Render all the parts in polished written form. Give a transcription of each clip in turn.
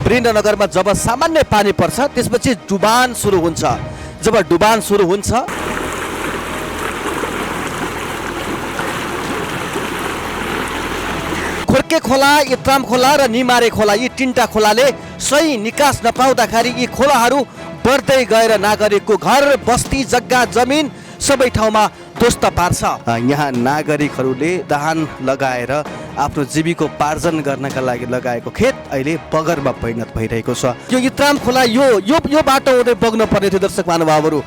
वीरेन्द्रनगरमा जब सामान्य पानी पर्छ त्यसपछि डुबान सुरु हुन्छ। जब डुबान सुरु हुन्छ खोर्के खोला, इत्राम खोला र निमारे खोला, यी तीनटा खोलाले सही निकास नपाउँदाखेरि यी खोलाहरू बढ्दै गएर नागरिकको घर, बस्ती, जग्गा, जमिन सबै ठाउँमा ध्वस्त पार्छ। यहाँ नागरिकहरूले धान लगाएर आफ्नो जीविकोपार्जन गर्नका लागि लगाएको खेत अहिले बगरमा परिणत भइरहेको छ। यो इत्राम खोला यो बाटो हुँदै बग्न पर्ने थियो दर्शक महानुभावहरू,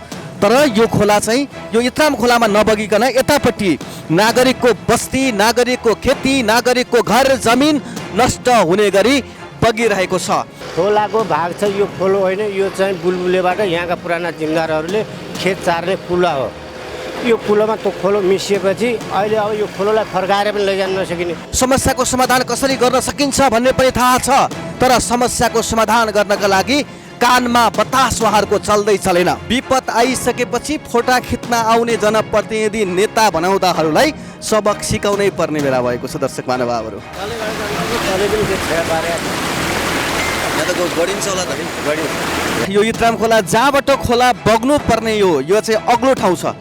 तर यो खोला चाहिँ यो इत्राम खोलामा नबगिकन यतापट्टि नागरिकको बस्ती, नागरिकको खेती, नागरिकको घर, जमिन नष्ट हुने गरी बगिरहेको छ। खोलाको भाग छ यो खोलो होइन, यो चाहिँ बुलबुलेबाट यहाँका पुराना जिम्मेदारहरूले खेत चार्ने पुला हो। यो पुलोमा त्यो खोलो मिसिएपछि अहिले अब यो खोलोलाई फर्काएर पनि लैजान नसकिने। समस्याको समाधान कसरी गर्न सकिन्छ भन्ने पनि थाहा छ, तर समस्याको समाधान गर्नका लागि कानमा बतास उहाँहरूको चल्दै चलेन। विपद आइसकेपछि फोटा खिच्न आउने जनप्रतिनिधि नेता बनाउँदाहरूलाई सबक सिकाउनै पर्ने बेला भएको छ दर्शक महानुभावहरू। यो इत्राम खोला जहाँबाट खोला बग्नु पर्ने यो चाहिँ अग्लो ठाउँ छ,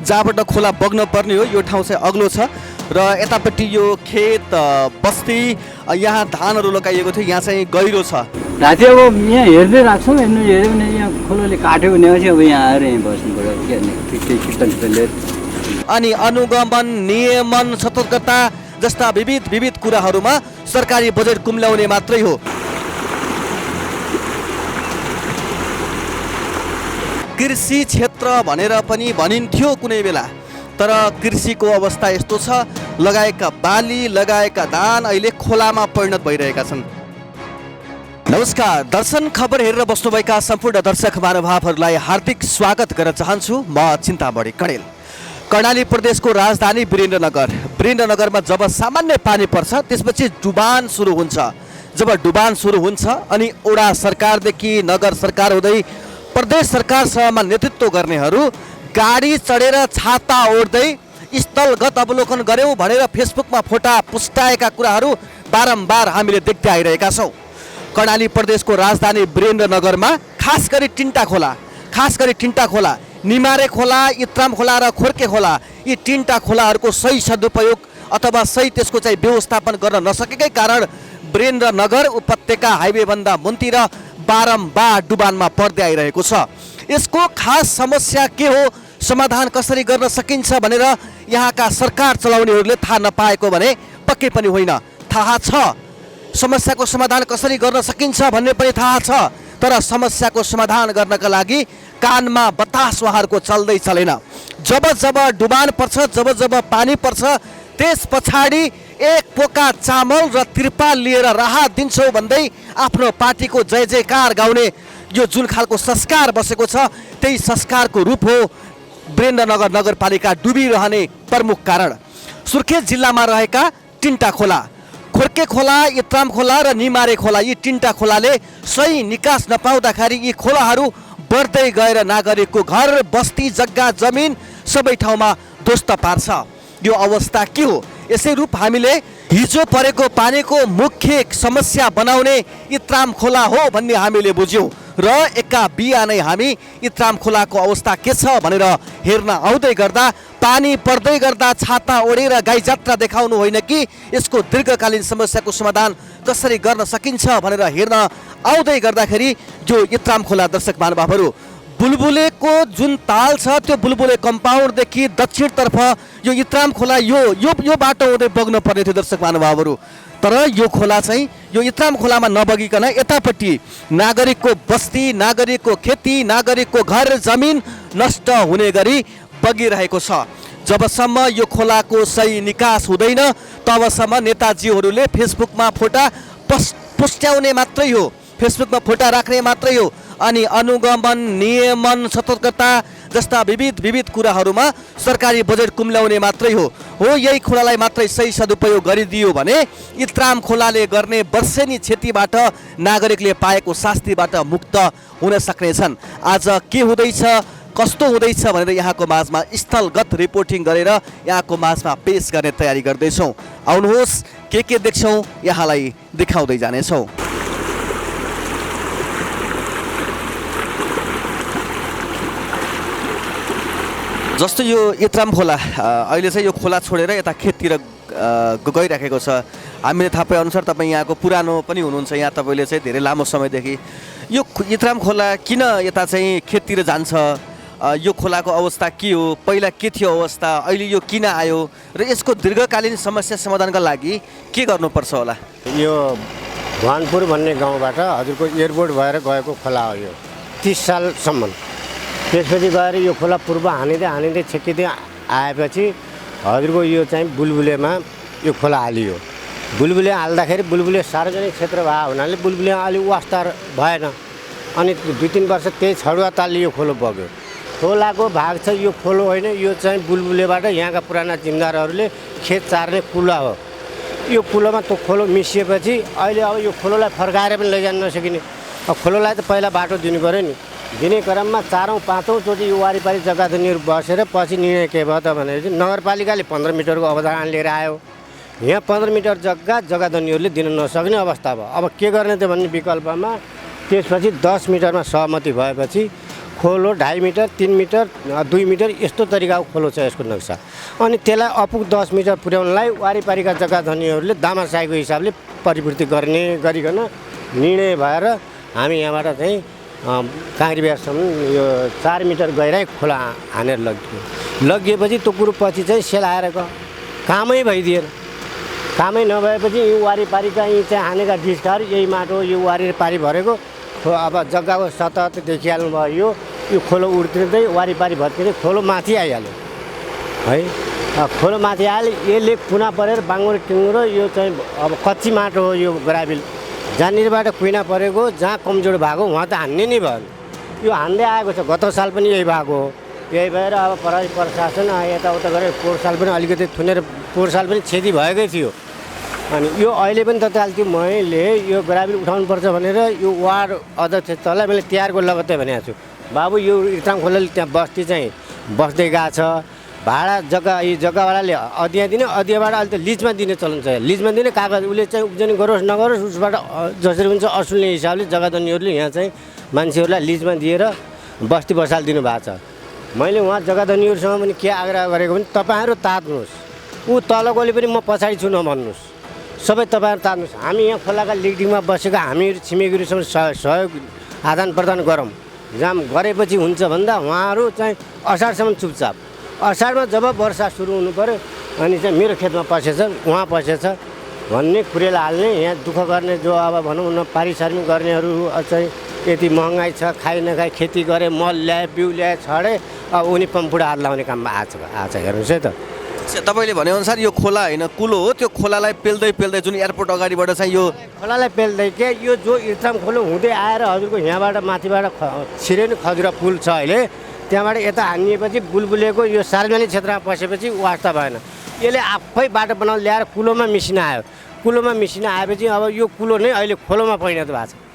जहाँबाट खोला बग्न पर्ने हो यो ठाउँ चाहिँ अग्लो छ र यतापट्टि यो खेत, बस्ती, यहाँ धानहरू लगाइएको थियो, यहाँ चाहिँ गहिरो छ। राति अब यहाँ हेर्दै राख्छौँ, हेऱ्यो भने यहाँ खोलाले काट्यो भनेपछि अब यहाँ आएर यहीँ बस्नु पऱ्यो। अनि अनुगमन, नियमन, सतर्कता जस्ता विविध कुराहरूमा सरकारी बजेट कुम्ल्याउने मात्रै हो। कृषि क्षेत्र भनेर पनि भनिन्थ्यो कुनै बेला, तर कृषिको अवस्था यस्तो छ, लगाएका बाली, लगाएका धान अहिले खोलामा परिणत भइरहेका छन्। नमस्कार, दर्शन खबर हेरेर बस्नुभएका सम्पूर्ण दर्शक महानुभावहरूलाई हार्दिक स्वागत गर्न चाहन्छु। म चिन्तामणि कणेल। कर्णाली प्रदेशको राजधानी वीरेन्द्रनगरमा जब सामान्य पानी पर्छ त्यसपछि डुबान सुरु हुन्छ। जब डुबान सुरु हुन्छ अनि ओडा सरकारदेखि नगर सरकार हुँदै प्रदेश सरकारसम्ममा नेतृत्व गर्नेहरू गाडी चढेर छाता ओढ्दै स्थलगत अवलोकन गर्यौँ भनेर फेसबुकमा फोटा पुस्टाएका कुराहरू बारम्बार हामीले देख्दै आइरहेका छौँ। कर्णाली प्रदेशको राजधानी वीरेन्द्रनगरमा खास गरी तीनटा खोला, निमारे खोला, इत्राम खोला र खोर्के खोला, यी तीनटा खोलाहरूको सही सदुपयोग अथवा सही त्यसको चाहिँ व्यवस्थापन गर्न नसकेकै कारण वीरेन्द्रनगर उपत्यका हाइवेभन्दा मुन्ती र बारम्बार डुबानमा पर्दै आइरहेको छ। यसको खास समस्या के हो, समाधान कसरी गर्न सकिन्छ भनेर यहाँका सरकार चलाउनेहरूले थाहा नपाएको भने पक्कै पनि होइन, थाहा छ। समस्याको समाधान कसरी गर्न सकिन्छ भन्ने पनि थाहा छ, तर समस्याको समाधान गर्नका लागि कानमा बतास उहाँहरूको चल्दै चलेन। जब डुबान पर्छ, जब पानी पर्छ त्यस पछाडि एक पोका चामल र त्रिपाल लिएर राहत दिन्छौँ भन्दै आफ्नो पार्टीको जय जयकार गाउने यो जुन खालको संस्कार बसेको छ, त्यही संस्कारको रूप हो वीरेन्द्रनगर नगरपालिका डुबिरहने प्रमुख कारण। सुर्खेत जिल्लामा रहेका तीनटा खोला, खोर्के खोला, इत्राम खोला र निमारे खोला, यी तीनटा खोलाले सही निकास नपाउँदाखेरि यी खोलाहरू बढ्दै गएर नागरिकको घर, बस्ती, जग्गा, जमिन सबै ठाउँमा ध्वस्त पार्छ। यो अवस्था के हो? यसै रूप हामीले हिजो परेको पानीको मुख्य समस्या बनाउने इत्राम खोला हो भन्ने हामीले बुझ्यौँ र एका बिहानै हामी इत्राम खोलाको अवस्था के छ भनेर हेर्न आउँदै गर्दा पानी पर्दै गर्दा छाता ओढेर गाई जात्रा देखाउनु होइन कि यसको दीर्घकालीन समस्याको समाधान कसरी गर्न सकिन्छ भनेर हेर्न आउँदै गर्दाखेरि जो इत्राम खोला दर्शक महानुभावहरू, बुलबुलेको जुन ताल छ त्यो बुलबुले कम्पाउन्डदेखि दक्षिणतर्फ यो इत्राम खोला यो बाटो हुँदै बग्न पर्ने थियो दर्शक महानुभावहरू, तर यो खोला चाहिँ यो इत्राम खोलामा नबगिकन यतापट्टि नागरिकको बस्ती, नागरिकको खेती, नागरिकको घर, जमिन नष्ट हुने गरी बगिरहेको छ। जबसम्म यो खोलाको सही निकास हुँदैन तबसम्म नेताजीहरूले फेसबुकमा फोटा पुस्ट्याउने मात्रै हो, फेसबुकमा फोटा राख्ने मात्रै हो अनि अनुगमन, नियमन, सतर्कता जस्ता विविध कुराहरूमा सरकारी बजेट कुम्ल्याउने मात्रै हो। यही खोलालाई मात्रै सही सदुपयोग गरिदियो भने इत्राम खोलाले गर्ने वर्षेनी क्षतिबाट नागरिकले पाएको शास्तिबाट मुक्त हुन सक्नेछन्। आज के हुँदैछ, कस्तो हुँदैछ भनेर यहाँको माझमा स्थलगत रिपोर्टिङ गरेर यहाँको माझमा पेश गर्ने तयारी गर्दैछौँ। आउनुहोस् के देख्छौँ यहाँलाई देखाउँदै जानेछौँ। जस्तो यो इत्राम खोला अहिले चाहिँ यो खोला छोडेर यता खेततिर गइराखेको छ। हामीले थाहा पाए अनुसार तपाईँ यहाँको पुरानो पनि हुनुहुन्छ, यहाँ तपाईँले चाहिँ धेरै लामो समयदेखि यो इत्राम खोला किन यता चाहिँ खेततिर जान्छ, यो खोलाको अवस्था के हो, पहिला के थियो अवस्था, अहिले यो किन आयो र यसको दीर्घकालीन समस्या समाधानका लागि के गर्नुपर्छ होला? यो भवानपुर भन्ने गाउँबाट हजुरको एयरपोर्ट भएर गएको खोला हो यो 30 सालसम्म। त्यसपछि गएर यो खोला पूर्व हानिँदै छेकिँदै आएपछि हजुरको यो चाहिँ बुलबुलेमा यो खोला हालियो। बुलबुले हाल्दाखेरि बुलबुले सार्वजनिक क्षेत्र भएको हुनाले बुलबुले अलि वास्ता भएन, अनि 2-3 वर्ष त्यही छडुवा तालले यो खोलो बग्यो। खोलाको भाग छ यो खोलो होइन, यो चाहिँ बुलबुलेबाट यहाँका पुराना जिम्मेदारहरूले खेत चार्ने कुला हो। यो कुलोमा त्यो खोलो मिसिएपछि अहिले अब यो खोलोलाई फर्काएर पनि लैजान नसकिने। अब खोलोलाई त पहिला बाटो दिनु पऱ्यो नि। दिने क्रममा 4औँ-5औँ चोटि यो वारिपारि जग्गा धनीहरू बसेर पछि निर्णय के भयो त भनेपछि नगरपालिकाले 15 मिटरको अवधारण लिएर आयो। यहाँ 15 मिटर जग्गा धनीहरूले दिन नसक्ने अवस्था भयो। अब के गर्ने त भन्ने विकल्पमा त्यसपछि 10 मिटरमा सहमति भएपछि खोलो 2.5 मिटर, 3 मिटर, 2 मिटर यस्तो तरिकाको खोलो छ यसको नक्सा। अनि त्यसलाई अपुग 10 मिटर पुर्याउनलाई वारिपारिका जग्गा धनीहरूले दामासाईको हिसाबले परिपूर्ति गरिकन निर्णय भएर हामी यहाँबाट चाहिँ काँक्रीबिहारसम्म यो 4 मिटर गहिराइ खोला हानेर लगिएपछि त्यो कुरो पछि चाहिँ सेल आएर गयो, कामै भइदिएन। कामै नभएपछि यो वारिपारिका यी चाहिँ हानेका डिस्काहरू यही माटो यो वारिपारि भरेको अब जग्गाको सतह त देखिहाल्नु भयो। यो खोलो उर्तिँदै वारिपारि भत्किँदै खोलो माथि आइहाल्यो है। खोलो माथि आयो, यसले कुना परेर बाङ्गुर टिङ्गुरो यो चाहिँ अब कच्ची माटो हो यो ग्राभिल, जहाँनिरबाट कुइना परेको जहाँ कमजोर भएको उहाँ त हान्ने नै भयो। यो हान्दै आएको छ, गत साल पनि यही भएको हो। यही भएर अब प्रशासन यताउता गरेर पोहोर साल पनि अलिकति थुनेर पोहोर साल पनि क्षति भएकै थियो। अनि यो अहिले पनि तत्काल त्यो मैले यो ग्राभिल उठाउनुपर्छ भनेर यो वार्ड अध्यक्ष तलाई मैले तयारको लगत्तै भनेको छु। बाबु यो इत्राम खोलाले त्यहाँ बस्ती चाहिँ बस्दै गएको छ, भाडा यी जग्गावालाले अधिया दिने, अधियाबाट अहिले त लिजमा दिने चलन छ। लिजमा दिने कागज उसले चाहिँ उब्जनी गरोस् नगरोस् उसबाट जसरी हुन्छ असुल्ने हिसाबले जग्गाधनीहरूले यहाँ चाहिँ मान्छेहरूलाई लिजमा दिएर बस्ती बसाल दिनुभएको छ। मैले उहाँ जग्गाधनीहरूसँग पनि के आग्रह गरेको भने तपाईँहरू तात्नुहोस्, ऊ तलकोले पनि म पछाडि छु नभन्नुहोस्, सबै तपाईँहरू तात्नुहोस्। हामी यहाँ खोलाका लिगडिङमा बसेको हामीहरू छिमेकीहरूसँग सहयोग आदान प्रदान गरौँ। जाम गरेपछि हुन्छ भन्दा उहाँहरू चाहिँ असारसम्म चुपचाप, असारमा जब वर्षा सुरु हुनु पऱ्यो अनि चाहिँ मेरो खेतमा पसेछ उहाँ पसेछ भन्ने कुरेला हाल्ने, यहाँ दुःख गर्ने जो अब भनौँ न पारिश्रमिक गर्नेहरू चाहिँ यति महँगाइ छ, खाइ नखाइ खेती गरे, मल ल्याए, बिउ ल्याए, छडे, अब उनी पम्पुडा हात लाउने काममा आछ हेर्नुहोस् है त। तपाईँले भनेअनुसार यो खोला होइन कुलो हो, त्यो खोलालाई पेल्दै जुन एयरपोर्ट अगाडिबाट चाहिँ यो खोलालाई पेल्दै के यो जो इत्राम खोलो हुँदै आएर हजुरको यहाँबाट माथिबाट छिरेन खजुरा पुल छ अहिले, त्यहाँबाट यता हानिएपछि बुलबुलेको यो सार्वजनिक क्षेत्रमा पसेपछि वास्ता भएन। यसले आफै बाटो बनाउन ल्याएर कुलोमा मिसिन आयो। कुलोमा मिसिन आएपछि अब यो कुलो नै अहिले खोलोमा परिणत भएको छ।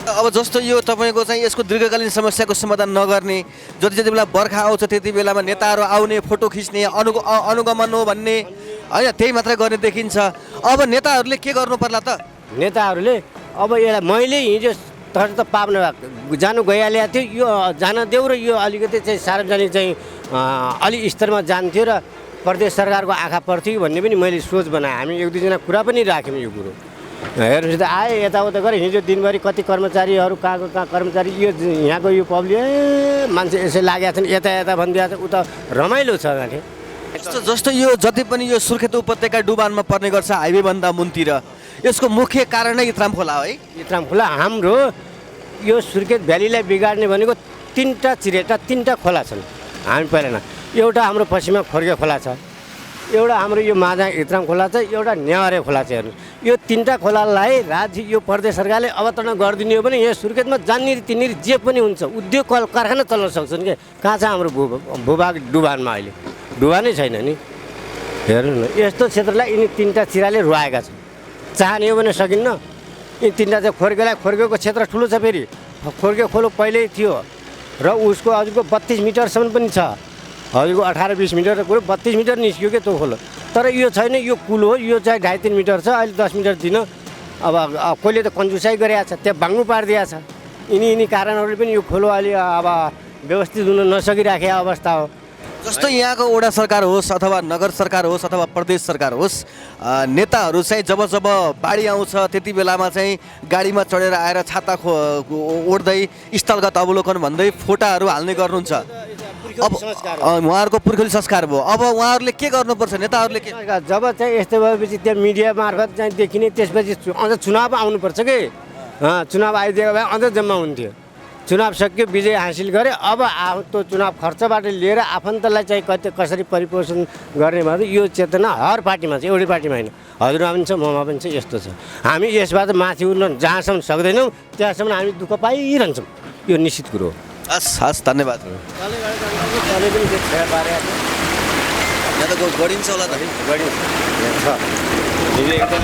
अब जस्तो यो तपाईँको चाहिँ यसको दीर्घकालीन समस्याको समाधान नगर्ने, जति बेला बर्खा आउँछ त्यति बेलामा नेताहरू आउने, फोटो खिच्ने, अनुगमन हो भन्ने होइन, त्यही मात्रै गर्ने देखिन्छ। अब नेताहरूले के गर्नु पर्ला त? नेताहरूले अब यसलाई मैले हिजो त पाप्न जानु गइहालेको थियो, यो जान देऊ र यो अलिकति चाहिँ सार्वजनिक चाहिँ अलि स्तरमा जान्थ्यो र प्रदेश सरकारको आँखा पर्थ्यो भन्ने पनि मैले सोच बनाएँ। हामी 1-2 जना कुरा पनि राख्यौँ यो कुरो। हेर्नुहोस् त आए यताउता गरेँ, हिजो दिनभरि कति कर्मचारीहरू कहाँ कर्मचारी यो यहाँको यो पब्लिक मान्छे यसै लागेका छन्, यता भनिदिएको छ, उता रमाइलो छ माथि। जस्तो यो जति पनि यो सुर्खेत उपत्यका डुबानमा पर्ने गर्छ हाइवेभन्दा मुनतिर, यसको मुख्य कारण नै इत्राम खोला है। इत्राम खोला हाम्रो यो सुर्खेत भ्यालीलाई बिगार्ने भनेको 3टा खोला छन्। हामी पहिला न एउटा हाम्रो पश्चिममा खोर्गे खोला छ, एउटा हाम्रो यो माझा इत्राम खोला छ, एउटा न्यावरे खोला छ। हेर्नु यो 3टा खोलालाई राज्य यो प्रदेश सरकारले अवतरण गरिदिने हो भने यहाँ सुर्खेतमा जहाँनिर तिनीहरू जे पनि हुन्छ, उद्योग कल कारखाना चल्न सक्छन् क्या। कहाँ छ हाम्रो भूभाग डुबानमा, अहिले डुबानै छैन नि। हेर्नु न यस्तो क्षेत्रलाई यिनी 3टा चिराले रुवाएका छन्। चाहने हो भने सकिन्न। यी 3टा चाहिँ खोर्गेको क्षेत्र ठुलो छ, फेरि खोर्गे खोलो पहिल्यै थियो र उसको हजुरको 32 मिटरसम्म पनि छ। हजुरको 18-20 मिटर कुरो 32 मिटर निस्क्यो क्या त्यो खोलो। तर यो छैन, यो कुल हो, यो चाहिँ 2.5-3 मिटर छ, अहिले 10 मिटर दिन। अब कोहीले त कन्जुसाइ गरेको छ, त्यहाँ बाङ्गु पारिदिएको छ। यिनी कारणहरूले पनि यो खोलो अहिले अब व्यवस्थित हुन नसकिराखेको अवस्था हो। जस्तो यहाँको वडा सरकार होस् अथवा नगर सरकार होस् अथवा प्रदेश सरकार होस् नेताहरू चाहिँ जब जब बाढी आउँछ त्यति बेलामा चाहिँ गाडीमा चढेर आएर छाता ओढ्दै स्थलगत अवलोकन भन्दै फोटाहरू हाल्ने गर्नुहुन्छ। अब उहाँहरूको पुर्खौली संस्कार भयो। अब उहाँहरूले के गर्नुपर्छ नेताहरूले के? जब चाहिँ यस्तो भएपछि त्यहाँ मिडिया मार्फत चाहिँ देखिने त्यसपछि अझ चुनाव आउनुपर्छ कि चुनाव आइदिएको भए अझ जम्मा हुन्थ्यो। चुनाव सक्यो विजय हासिल गरे अब त्यो चुनाव खर्चबाट लिएर आफन्तलाई चाहिँ कसरी परिपोषण गर्ने भने यो चेतना हर पार्टीमा छ, एउटै पार्टीमा होइन। हजुरमा पनि छ ममा पनि छ। यस्तो छ हामी यसबाट माथि उठ्न जहाँसम्म सक्दैनौँ त्यहाँसम्म हामी दुःख पाइरहन्छौँ, यो निश्चित कुरो हो। हस् हस् धन्यवाद।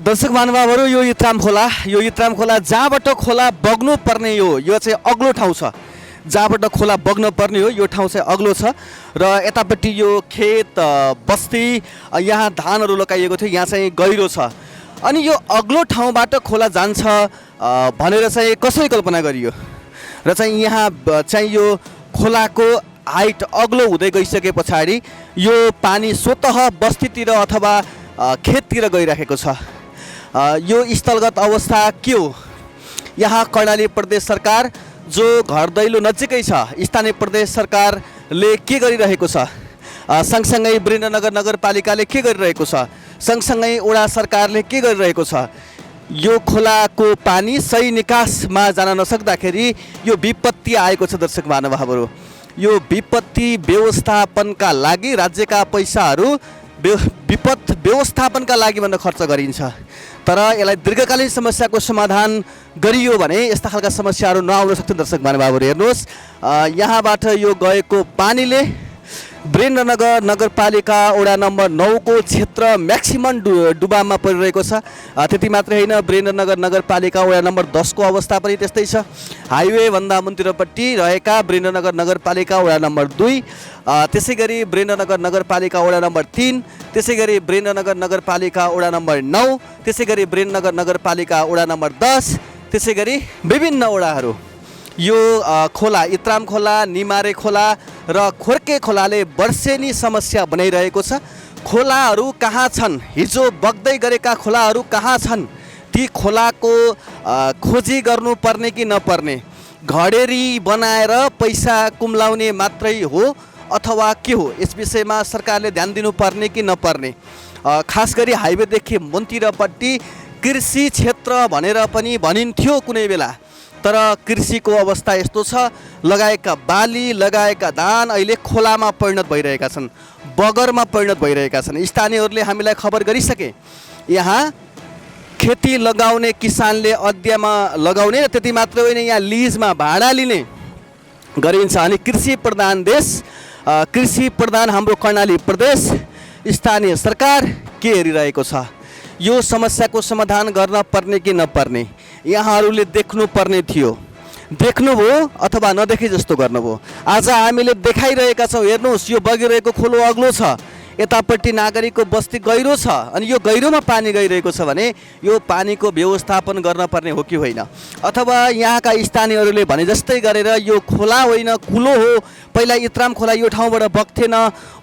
दर्शक महानुभावहरू यो इत्राम खोला जहाँबाट खोला बग्नु पर्ने यो चाहिँ अग्लो ठाउँ छ। जहाँबाट खोला बग्न पर्ने हो यो ठाउँ चाहिँ अग्लो छ र यतापट्टि यो खेत बस्ती यहाँ धानहरू लगाइएको थियो, यहाँ चाहिँ गहिरो छ। अनि यो अग्लो ठाउँबाट खोला जान्छ भनेर चाहिँ कसरी कल्पना गरियो र चाहिँ यहाँ चाहिँ यो खोलाको हाइट अग्लो हुँदै गइसके पछाडि यो पानी स्वतः बस्तीतिर अथवा खेततिर गइराखेको छ। यो स्थलगत अवस्था के हो? यहाँ कर्णाली प्रदेश सरकार जो घर दैलो नजिकै छ, स्थानीय प्रदेश सरकारले के गरिरहेको छ, सँगसँगै वीरेन्द्रनगर नगरपालिकाले के गरिरहेको छ, सँगसँगै वडा सरकारले के गरिरहेको छ। यो खोलाको पानी सही निकासमा जान नसक्दाखेरि यो विपत्ति आएको छ। दर्शक महानुभावहरू यो विपत्ति व्यवस्थापनका लागि राज्यका पैसाहरू विपद व्यवस्थापनका लागि भनेर खर्च गरिन्छ, तर यसलाई दीर्घकालीन समस्याको समाधान गरियो भने यस्ता खालका समस्याहरू नआउन सक्छन्। दर्शक महानुभावहरू हेर्नुहोस्, यहाँबाट यो गएको पानीले वीरेन्द्रनगर नगरपालिका वडा नम्बर 9 को क्षेत्र म्याक्सिमम डुबामा परिरहेको छ। त्यति मात्रै होइन, वीरेन्द्रनगर नगरपालिका वडा नम्बर 10 को अवस्था पनि त्यस्तै छ। हाइवेभन्दा मुन्तिरपट्टि रहेका वीरेन्द्रनगर नगरपालिका वडा नम्बर 2, त्यसै गरी वीरेन्द्रनगर नगरपालिका वडा नम्बर 3, त्यसै गरी वीरेन्द्रनगर नगरपालिका वडा नम्बर 9, त्यसै गरी वीरेन्द्रनगर नगरपालिका वडा नम्बर 10, त्यसै गरी विभिन्न वडाहरू यो खोला इत्राम खोला, निमारे खोला र खोर्के खोलाले वर्षेनी समस्या बनाइरहेको छ। खोलाहरू कहाँ छन्? हिजो बग्दै गरेका खोलाहरू कहाँ छन्? ती खोलाको खोजी गर्नुपर्ने कि नपर्ने? घडेरी बनाएर पैसा कुम्लाउने मात्रै हो अथवा के हो? यस विषयमा सरकारले ध्यान दिनुपर्ने कि नपर्ने? खास गरी हाइवेदेखि मुन्तिरपट्टि कृषि क्षेत्र भनेर पनि भनिन्थ्यो कुनै बेला, तर कृषिको अवस्था यस्तो छ, लगाएका बाली लगाएका धान अहिले खोलामा परिणत भइरहेका छन्, बगरमा परिणत भइरहेका छन्। स्थानीयहरूले हामीलाई खबर गरिसके यहाँ खेती लगाउने किसानले अध्ययमा लगाउने र त्यति मात्र होइन यहाँ लिजमा भाडा लिने गरिन्छ। अनि कृषि प्रधान देश, कृषि प्रधान हाम्रो कर्णाली प्रदेश, स्थानीय सरकार के हेरिरहेको छ? यो समस्याको समाधान गर्न पर्ने कि नपर्ने यहाँहरूले देख्नुपर्ने थियो। देख्नुभयो अथवा नदेखे जस्तो गर्नुभयो। आज हामीले देखाइरहेका छौँ। हेर्नुहोस्, यो बगिरहेको खोलो अग्लो छ, यतापट्टि नागरिकको बस्ती गहिरो छ, अनि यो गहिरोमा पानी गइरहेको छ भने यो पानीको व्यवस्थापन गर्न पर्ने हो कि होइन? अथवा यहाँका स्थानीयहरूले भने जस्तै गरेर यो खोला होइन कुलो हो, पहिला इत्राम खोला यो ठाउँबाट बग्थेन,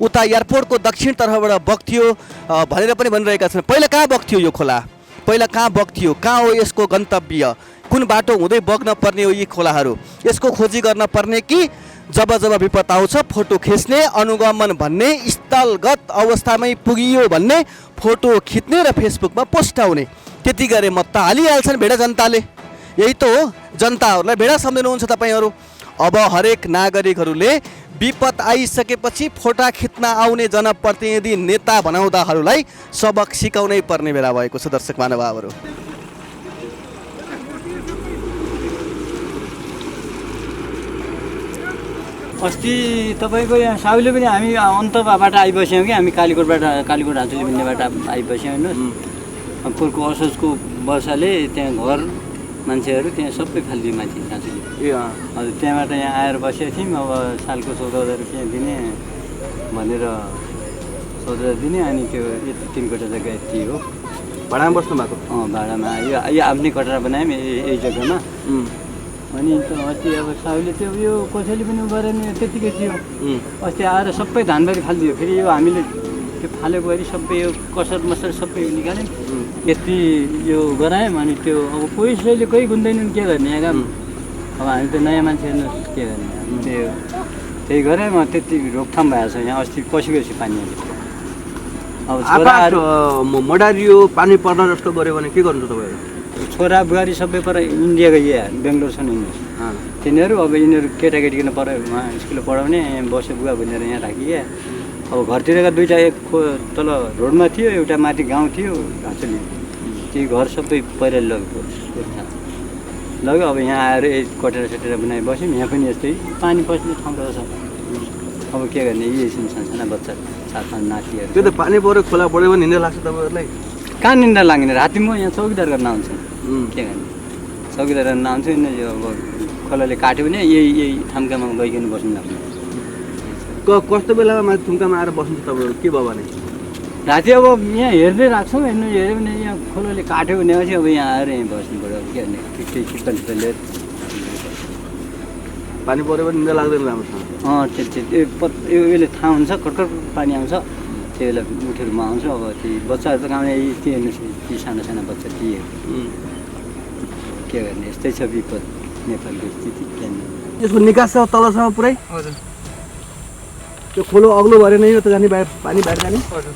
उता एयरपोर्टको दक्षिण तर्फबाट बग्थ्यो भनेर पनि भनिरहेका छन्। पहिला कहाँ बग्थ्यो यो खोला? पहिला कहाँ बग्थ्यो? कहाँ हो यसको गन्तव्य? कुन बाटो हुँदै बग्न पर्ने हो यी खोलाहरू? यसको खोजी गर्न पर्ने कि जब जब विपद आउँछ फोटो खिच्ने, अनुगमन भन्ने, स्थलगत अवस्थामै पुगियो भन्ने फोटो खिच्ने र फेसबुकमा पोस्टाउने, त्यति गरे मत हालिहाल्छन् भेडा जनताले। यही त हो, जनताहरूलाई भेडा सम्झिनुहुन्छ तपाईँहरू। अब हरेक नागरिकहरूले विपद आइसकेपछि फोटा खिच्न आउने जनप्रतिनिधि नेता बनाउँदाहरूलाई सबक सिकाउनै पर्ने बेला भएको छ। दर्शक महानुभावहरू, अस्ति तपाईँको यहाँ साउले पनि हामी अन्तबाट आइबस्यौँ कि हामी कालीकोट हाजुली भन्नेबाट आइबस्यौँ। हेर्नुहोस्, पोहोरको असोजको वर्षाले त्यहाँ घर मान्छेहरू त्यहाँ सबै फालिदियो मान्छे हाजुली। हजुर, त्यहाँबाट यहाँ आएर बसेका थियौँ। अब सालको 14,000 रुपियाँ दिने भनेर 14,000 दिने, अनि त्यो 3 कोठा जग्गा यति हो। भाडामा बस्नु भएको? भाडामा यो आफ्नै कटरा बनायौँ यही जग्गामा। अनि अस्ति अब साहुले त्यो यो कसैले पनि गरेन त्यतिकै थियो अस्ति आएर सबै धानबारी फालिदियो फेरि यो हामीले त्यो फालेको गरी सबै यो कसर मसर सबै निकाल्यौँ यति यो गरायौँ अनि त्यो अब पैसाले कोही गुन्दैनन् के गर्ने यहाँ अब हामी त नयाँ मान्छे हेर्नु के गर्ने त्यही गरेँ म त्यति रोकथाम भएको छ यहाँ अस्ति पसिगएपछि पानी अब छोराहरू मडारियो पानी पर्न जस्तो गऱ्यो भने के गर्नु तपाईँहरू छोरा बुहारी सबै पर इन्डिया गइए बेङ्गलोर छन् यिनीहरू तिनीहरू अब यिनीहरू केटाकेटी किन पढायो उहाँ स्कुलमा पढाउने बस्यो बुवा भनेर यहाँ राखिए अब घरतिरका दुईवटा एक तल रोडमा थियो एउटा माथि गाउँ थियो घाँचली ती घर सबै पहिला लग्यो अब यहाँ आएर कटेर सटेर बनाइ बस्यौँ यहाँ पनि यस्तै पानी पस्ने ठाउँ रहेछ अब के गर्ने यही साना बच्चा 4-5 नातिहरू त्यो त पानी पऱ्यो खोला बढ्यो भने निन्दा लाग्छ तपाईँहरूलाई कहाँ निन्दा लाग्ने राति म यहाँ चौकीदार गर्न आउँछु के गर्ने चौकीदार गर्न आउँछु यो अब खोलाले काट्यो भने यही थम्कामा गइकन बस्नु लाग्ने कस्तो बेलामा माथि थुम्कामा आएर बस्नुहुन्छ तपाईँहरू के भयो भने राति अब यहाँ हेर्दै राख्छौँ हेऱ्यो भने यहाँ खोलाले काट्यो भनेपछि अब यहाँ आएर यहीँ बस्नु पऱ्यो के गर्ने चिप्पल पानी पऱ्यो भने निन्दा लाग्दैन राम्रोसँग यसले थाहा हुन्छ खटखट पानी आउँछ त्यो बेला उठेरमा आउँछ अब ती बच्चाहरू त गाउँमा ती हेर्नुहोस् ती साना बच्चा ती के गर्ने यस्तै छ विपद नेपालको स्थिति यसको निकास छ तलसम्म पुरै हजुर त्यो खोलो अग्लो भएर नै यो त जाने बाहिर पानी बाहिर जाने हजुर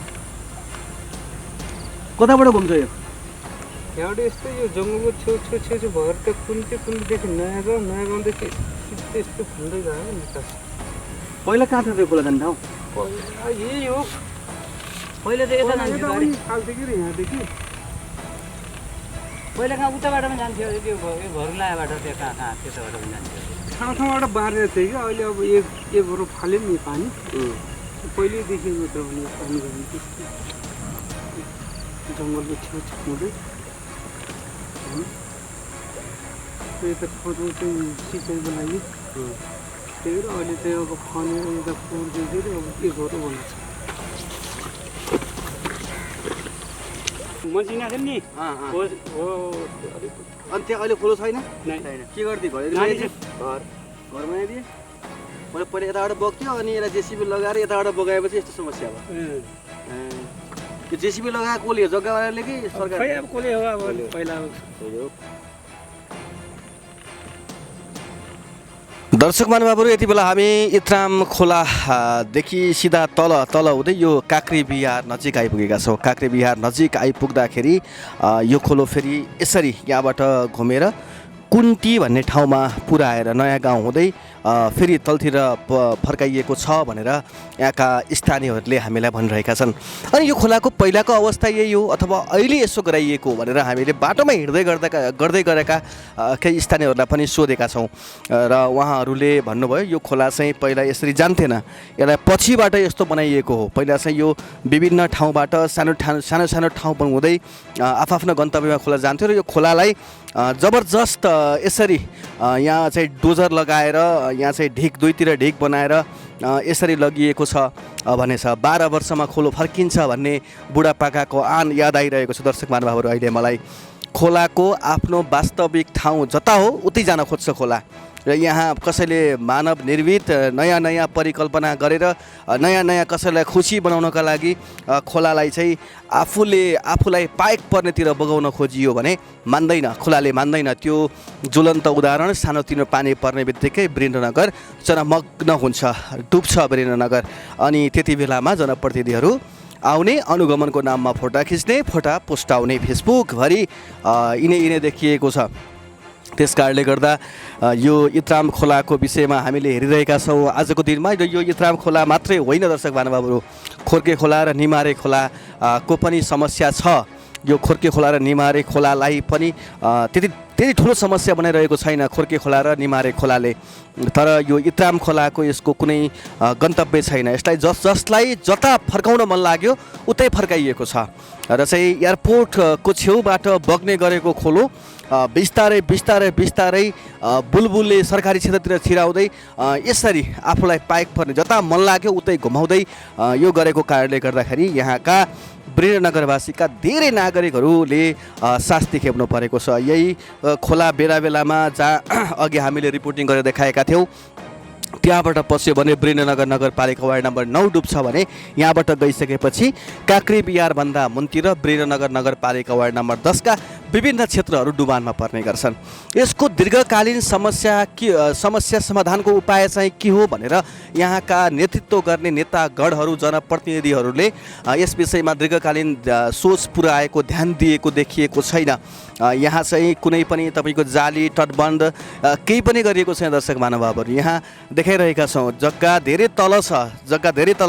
कताबाट घुम्छ यो यहाँबाट यस्तो यो जङ्गलको छेउ भएर त कुनदेखि नयाँ गाउँदेखि यस्तो खुल्दै गयो निकास पहिला कहाँ थियो त्यो खोला जाने ठाउँ यही हो पहिला त यता जान्थ्यो गाडी यहाँदेखि पहिला कहाँ उताबाट पनि जान्थ्यो त्यो भरुलाबाट त्यो कहाँ त्यताबाट पनि जान्थ्यो ठाउँबाट बाँडेर थियो कि अहिले अब एक बरु फाल्यो नि पानी पहिल्यैदेखि मात्र पनि पानी गर्ने त्यस्तो जङ्गलको छेउ हुँदै यता खोज्नु चाहिँ सिँचाइको लागि त्यही भएर अहिले चाहिँ अब खनेर यता पुर्दै अब के गरौँ भनेको छ मसिना थियो नि अनि त्यहाँ अहिले खोलो छैन के गरिदियो घर बनाइदिए मैले पहिला यताबाट बोक्थ्यो अनि यसलाई जेसिबी लगाएर यताबाट बोकाएपछि यस्तो समस्या भयो त्यो जेसिबी लगाएको कसले हो जग्गावालाले कि सरकार अब कसले हो अब पहिला दर्शक महानुभावहरू यति बेला हामी इत्राम खोलादेखि सिधा तल हुँदै यो काक्रे बिहार नजिक आइपुगेका छौँ काक्रे बिहार नजिक आइपुग्दाखेरि यो खोलो फेरि यसरी यहाँबाट घुमेर कुन्टी भन्ने ठाउँमा पुर्याएर नयाँ गाउँ हुँदै फेरि तलतिर फर्काइएको छ भनेर यहाँका स्थानीयहरूले हामीलाई भनिरहेका छन् अनि यो खोलाको पहिलाको अवस्था यही हो अथवा अहिले यसो गराइएको भनेर हामीले बाटोमा हिँड्दै गर्दै गरेका केही स्थानीयहरूलाई पनि सोधेका छौँ र उहाँहरूले भन्नुभयो यो खोला चाहिँ पहिला यसरी जान्थेन यसलाई पछिबाट यस्तो बनाइएको हो पहिला चाहिँ यो विभिन्न ठाउँबाट सानो ठाउँ हुँदै आफ्नो गन्तव्यमा खोला जान्थ्यो र यो खोलालाई जबरजस्त यसरी यहाँ चाहिँ डोजर लगाएर यहाँ चाहिँ ढिक दुईतिर ढिक बनाएर यसरी लगिएको छ भने छ 12 वर्षमा खोलो फर्किन्छ भन्ने बुढापाकाको आन याद आइरहेको छ दर्शक महानुभावहरू अहिले मलाई खोलाको आफ्नो वास्तविक ठाउँ जता हो उतै जान खोज्छ खोला र यहाँ कसैले मानव निर्मित नयाँ परिकल्पना गरेर नयाँ कसैलाई खुसी बनाउनका लागि खोलालाई चाहिँ आफूलाई पाइक पर्नेतिर बगाउन खोजियो भने मान्दैन खोलाले मान्दैन त्यो ज्वलन्त उदाहरण सानोतिनो पानी पर्ने बित्तिकै वीरेन्द्रनगर जनमग्न हुन्छ डुब्छ वीरेन्द्रनगर अनि त्यति बेलामा जनप्रतिनिधिहरू आउने अनुगमनको नाममा फोटा खिच्ने फोटा पोस्टाउने फेसबुकभरि यिनै देखिएको छ त्यस कारणले गर्दा यो इत्राम खोलाको विषयमा हामीले हेरिरहेका छौँ आजको दिनमा यो इत्राम खोला मात्रै होइन दर्शक महानुभावहरू खोर्के खोला र निमारे खोलाको पनि समस्या छ यो खोर्के खोला र निमारे खोलालाई पनि त्यति ठुलो समस्या बनाइरहेको छैन खोर्के खोला र निमारे खोलाले तर यो इत्राम खोलाको यसको कुनै गन्तव्य छैन यसलाई जसलाई जता फर्काउन मन लाग्यो उतै फर्काइएको छ र चाहिँ एयरपोर्टको छेउबाट बग्ने गरेको खोलो बिस्तारै बिस्तारै बिस्तारै बुलबुलले सरकारी क्षेत्रतिर छिराउँदै यसरी आफूलाई पाइक पर्ने जता मन लाग्यो उतै घुमाउँदै यो गरेको कारणले गर्दाखेरि यहाँका वीरनगरवासीका धेरै नागरिकहरूले शास्ति खेप्नु परेको छ। यही खोला बेला बेलामा जहाँ अघि हामीले रिपोर्टिङ गरेर देखाएका थियौँ त्यहाँबाट पस्यो भने वीरनगर नगरपालिका वार्ड नम्बर 9 डुब्छ भने यहाँबाट गइसकेपछि काँक्री बिहारभन्दा मुन्तिर वीरनगर नगरपालिका वार्ड नम्बर 10 का विभिन्न क्षेत्रहरू डुबानमा पर्ने गर्छन्। यसको दीर्घकालीन समस्या समाधानको उपाय चाहिँ के हो भनेर यहाँका नेतृत्व गर्ने नेतागणहरू जनप्रतिनिधिहरूले यस विषयमा दीर्घकालीन सोच पुर्याएको ध्यान दिएको देखिएको छैन। यहाँ चाहिँ कुनै पनि तपाईँको जाली तटबन्ध केही पनि गरिएको छैन। दर्शक महानुभावहरू यहाँ देखाइरहेका छौँ जग्गा धेरै तल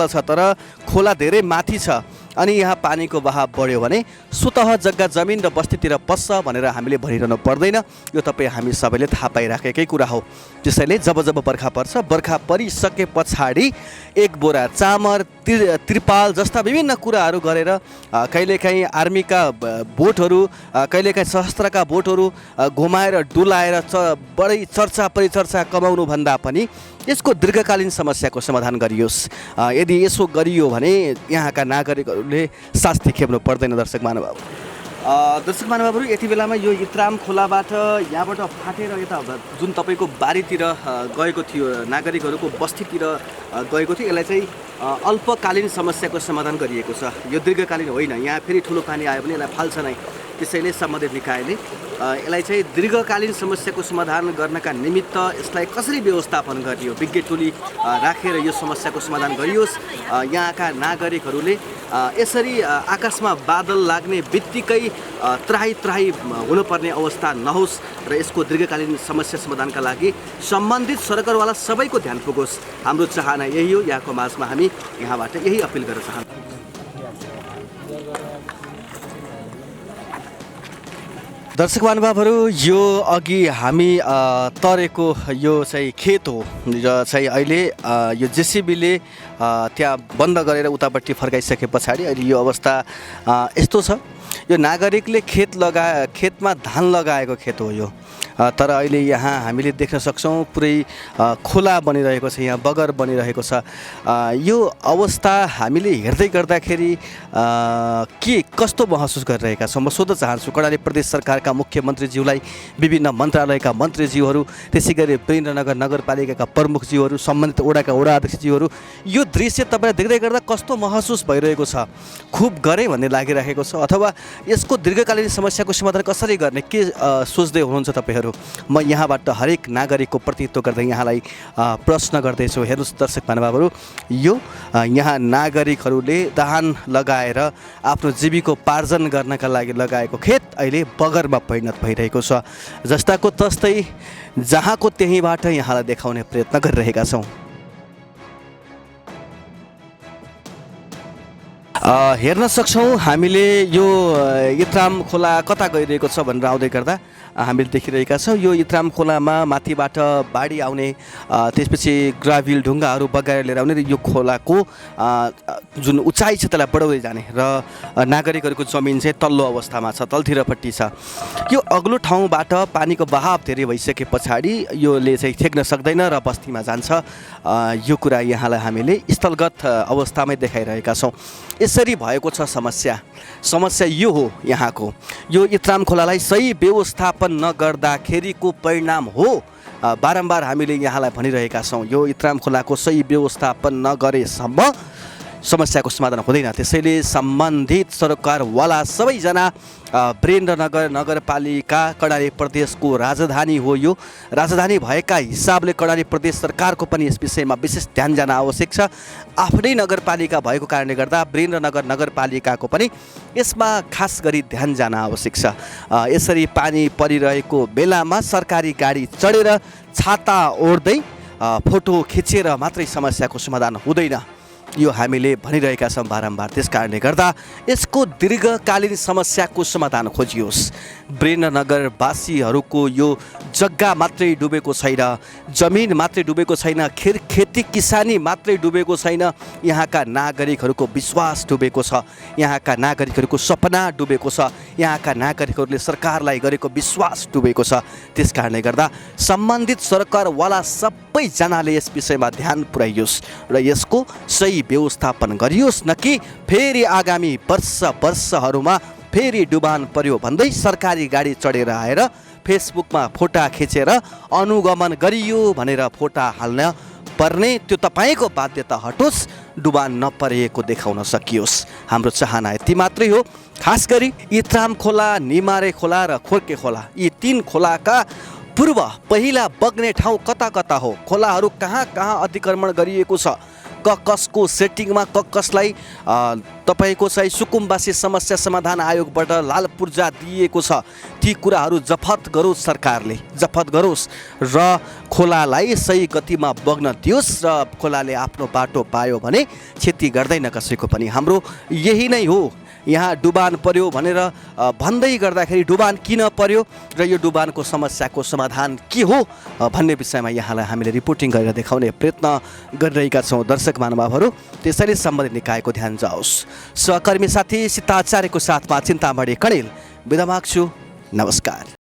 छ तर खोला धेरै माथि छ अनि यहाँ पानीको बहाव बढ्यो भने सुतह जग्गा जमिन र बस्तीतिर पस्छ भनेर हामीले भनिरहनु पर्दैन। यो तपाईँ हामी सबैले थाहा पाइराखेकै कुरा हो। त्यसैले जब जब बर्खा पर्छ बर्खा परिसके पछाडि एक बोरा चामर त्रिपाल जस्ता विभिन्न कुराहरू गरेर कहिलेकाहीँ आर्मीका बोटहरू कहिलेकाहीँ सशस्त्रका बोटहरू घुमाएर डुलाएर बढी चर्चा परिचर्चा कमाउनुभन्दा पनि यसको दीर्घकालीन समस्याको समाधान गरियोस्। यदि यसो गरियो भने यहाँका नागरिकहरूले शास्ति खेप्नु पर्दैन। दर्शक महानुभावहरू यति बेलामा यो इत्राम खोलाबाट यहाँबाट फाटेर यता जुन तपाईँको बारीतिर गएको थियो नागरिकहरूको बस्तीतिर गएको थियो यसलाई चाहिँ अल्पकालीन समस्याको समाधान गरिएको छ। यो दीर्घकालीन होइन। यहाँ फेरि ठुलो पानी आयो भने यसलाई फाल्छ नै। त्यसैले सम्बन्धित निकायले यसलाई चाहिँ दीर्घकालीन समस्याको समाधान गर्नका निमित्त यसलाई कसरी व्यवस्थापन गरियो विज्ञ टोली राखेर यो समस्याको समाधान गरियोस्। यहाँका नागरिकहरूले यसरी आकाशमा बादल लाग्ने बित्तिकै त्राही हुनुपर्ने अवस्था नहोस् र यसको दीर्घकालीन समस्या समाधानका लागि सम्बन्धित सरकारवाला सबैको ध्यान पुगोस्। हाम्रो चाहना यही हो। यहाँको माझमा हामी यहाँबाट यही अपिल गर्न चाहन्छौँ। दर्शक महानुभावहरू यो अघि हामी तरेको यो चाहिँ खेत हो र चाहिँ अहिले यो जेसिबीले त्यहाँ बन्द गरेर उतापट्टि फर्काइसके पछाडि अहिले यो अवस्था यस्तो छ। यो नागरिकले खेतमा धान लगाएको खेत हो यो। तर अहिले यहाँ हामीले देख्न सक्छौँ पुरै खोला बनिरहेको छ, यहाँ बगर बनिरहेको छ। यो अवस्था हामीले हेर्दै गर्दाखेरि के कस्तो महसुस गरिरहेका छौँ म सोध्न चाहन्छु कर्णाली प्रदेश सरकारका मुख्यमन्त्रीज्यूलाई, विभिन्न मन्त्रालयका मन्त्रीज्यूहरू, त्यसै गरी वीरनगर नगरपालिकाका प्रमुखज्यूहरू, सम्बन्धित वडाका वडा अध्यक्षज्यूहरू, यो दृश्य तपाईँलाई देख्दै गर्दा कस्तो महसुस भइरहेको छ? खुब गरे भन्ने लागिरहेको छ अथवा यसको दीर्घकालीन समस्याको समाधान कसरी गर्ने के सोच्दै हुनुहुन्छ तपाईँहरू? म यहाँबाट हरेक नागरिकको प्रतिनिधित्व गर्दै यहाँलाई प्रश्न गर्दैछु। हेर्नुहोस् दर्शक महानुभावहरू, यो यहाँ नागरिकहरूले धान लगाएर आफ्नो जीविकोपार्जन गर्नका लागि लगाएको खेत अहिले बगरमा परिणत भइरहेको छ। जस्ताको तस्तै जहाँको त्यहीँबाट यहाँलाई देखाउने प्रयत्न गरिरहेका छौँ। हेर्न सक्छौँ हामीले यो इत्राम खोला कता गइरहेको छ भनेर आउँदै गर्दा हामीले देखिरहेका छौँ। यो इत्राम खोलामा माथिबाट बाढी आउने, त्यसपछि ग्राभिल ढुङ्गाहरू बगाएर लिएर आउने र यो खोलाको जुन उचाइ छ त्यसलाई बढाउँदै जाने र नागरिकहरूको जमिन चाहिँ तल्लो अवस्थामा छ, तलतिरपट्टि छ। यो अग्लो ठाउँबाट पानीको बहाव धेरै भइसके पछाडि योले चाहिँ थेक्न सक्दैन र बस्तीमा जान्छ। यो कुरा यहाँलाई हामीले स्थलगत अवस्थामै देखाइरहेका छौँ। यसरी भएको छ समस्या यो हो यहाँको। यो इत्राम खोलालाई सही व्यवस्थापन नगर्दाखेरिको परिणाम हो। बारम्बार हामीले यहाँलाई भनिरहेका छौँ यो इत्राम खोलाको सही व्यवस्थापन नगरेसम्म समस्याको समाधान हुँदैन। त्यसैले सम्बन्धित सरकारवाला सबैजना वीरेन्द्रनगर नगरपालिका कर्णाली प्रदेशको राजधानी हो। यो राजधानी भएका हिसाबले कर्णाली प्रदेश सरकारको पनि यस विषयमा विशेष ध्यान जान आवश्यक छ। आफ्नै नगरपालिका भएको कारणले गर्दा वीरेन्द्रनगर नगरपालिकाको पनि यसमा खास गरी ध्यान जान आवश्यक छ। यसरी पानी परिरहेको बेलामा सरकारी गाडी चढेर छाता ओढ्दै फोटो खिचेर मात्रै समस्याको समाधान हुँदैन। यो हामीले भनिरहेका छौँ बारम्बार। त्यस कारणले गर्दा यसको दीर्घकालीन समस्याको समाधान खोजियोस्। वीरेन्द्रनगरवासीहरूको यो जग्गा मात्रै डुबेको छैन, जमिन मात्रै डुबेको छैन, खेती किसानी मात्रै डुबेको छैन, यहाँका नागरिकहरूको विश्वास डुबेको छ, यहाँका नागरिकहरूको सपना डुबेको छ, यहाँका नागरिकहरूले सरकारलाई गरेको विश्वास डुबेको छ। त्यस कारणले गर्दा सम्बन्धित सरकारवाला सबैजनाले यस विषयमा ध्यान पुर्याइयोस् र यसको सही व्यवस्थापन गरियोस्, न कि फेरि आगामी वर्षहरूमा फेरि डुबान पर्यो भन्दै सरकारी गाडी चढेर आएर फेसबुकमा फोटा खिचेर अनुगमन गरियो भनेर फोटा हाल्न पर्ने त्यो तपाईँको बाध्यता हटोस्, डुबान नपरेको देखाउन सकियोस्। हाम्रो चाहना यति मात्रै हो। खास गरी इत्राम खोला, निमारे खोला र खोर्के खोला, यी 3 खोलाका पूर्व पहिला बग्ने ठाउँ कता कता हो, खोलाहरू कहाँ कहाँ अतिक्रमण गरिएको छ, कसको सेटिङमा कसलाई तपाईँको चाहिँ सुकुम्बासी समस्या समाधान आयोगबाट लाल पूर्जा दिएको छ, ती कुराहरू जफत गरोस्, सरकारले जफत गरोस् र खोलालाई सही गतिमा बग्न दियोस् र खोलाले आफ्नो बाटो पायो भने क्षति गर्दैन कसैको पनि। हाम्रो यही नै हो। यहाँ डुबान पर्यो भनेर भन्दै गर्दाखेरि डुबान किन पर्यो र यो डुबानको समस्याको समाधान के हो भन्ने विषयमा यहाँलाई हामीले रिपोर्टिङ गरेर देखाउने प्रयत्न गरिरहेका छौँ दर्शक महानुभावहरू। त्यसैले सम्बन्धित निकायको ध्यान जाओस्। सहकर्मी साथी सीता आचार्यको साथमा चिन्तामणि कणेल बिदा माग्छु। नमस्कार।